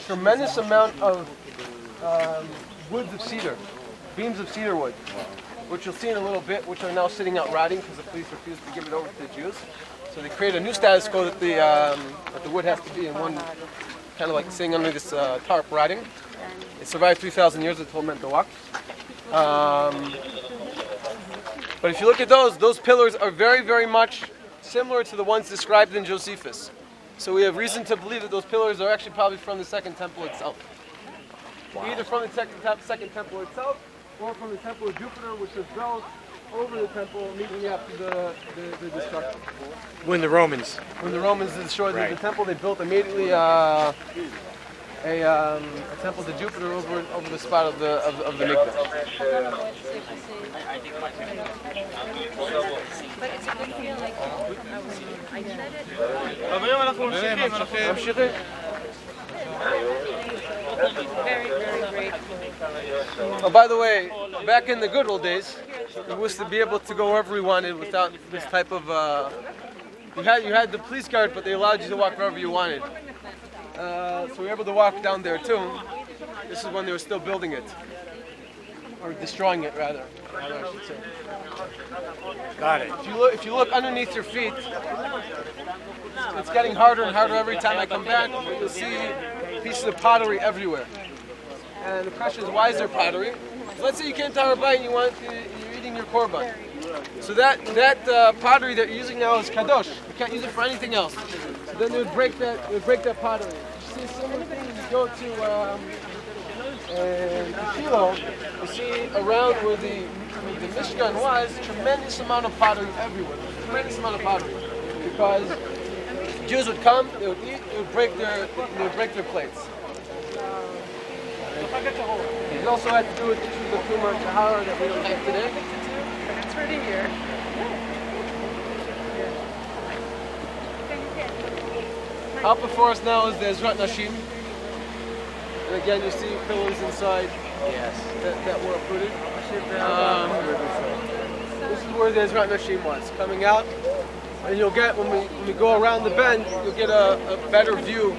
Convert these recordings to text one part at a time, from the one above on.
tremendous amount of woods of cedar, beams of cedar wood, which you'll see in a little bit, which are now sitting out rotting because the police refused to give it over to the Jews. So they created a new status quo that the wood has to be in one, kind of like sitting under this tarp rotting. It survived 3,000 years. It's all meant to walk. But if you look at those pillars are very, very much similar to the ones described in Josephus. So we have reason to believe that those pillars are actually probably from the Second Temple itself. Wow. Either from the Second Temple itself, or from the Temple of Jupiter, which was built over the temple immediately after the destruction. When the Romans destroyed the temple, they built immediately a temple to Jupiter over the spot of the Mikdash. But it's a good feel, like I said it. Very, very grateful. Oh, by the way, back in the good old days, we used to be able to go wherever we wanted without this type of. You had the police guard, but they allowed you to walk wherever you wanted. So we were able to walk down there too. This is when they were still building it, or destroying it rather. I should say. got it. If you look underneath your feet, it's getting harder and harder every time I come back. You'll see pieces of pottery everywhere. And the question is, why is there pottery? So let's say you came to Har Bayit and you're eating your korban. So that pottery that you're using now is kadosh. You can't use it for anything else. So then they would break that pottery. You see a similar thing when you go to Shiloh. You see around where the Mishkan was, tremendous amount of pottery everywhere. Tremendous amount of pottery. Because Jews would come, they would eat, they would break their plates. It also had to do with issues of Tumah and Tahara that we don't have today. It's pretty here. Out before us now is the Ezrat Nashim. And again, you see pillars inside that were uprooted. This is where the Ezrat Nashim was, coming out. And you'll get, when we go around the bend, you'll get a better view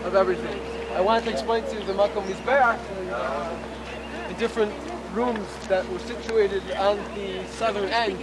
of everything. I wanted to explain to you the Makom Mizbeach, the different rooms that were situated on the southern end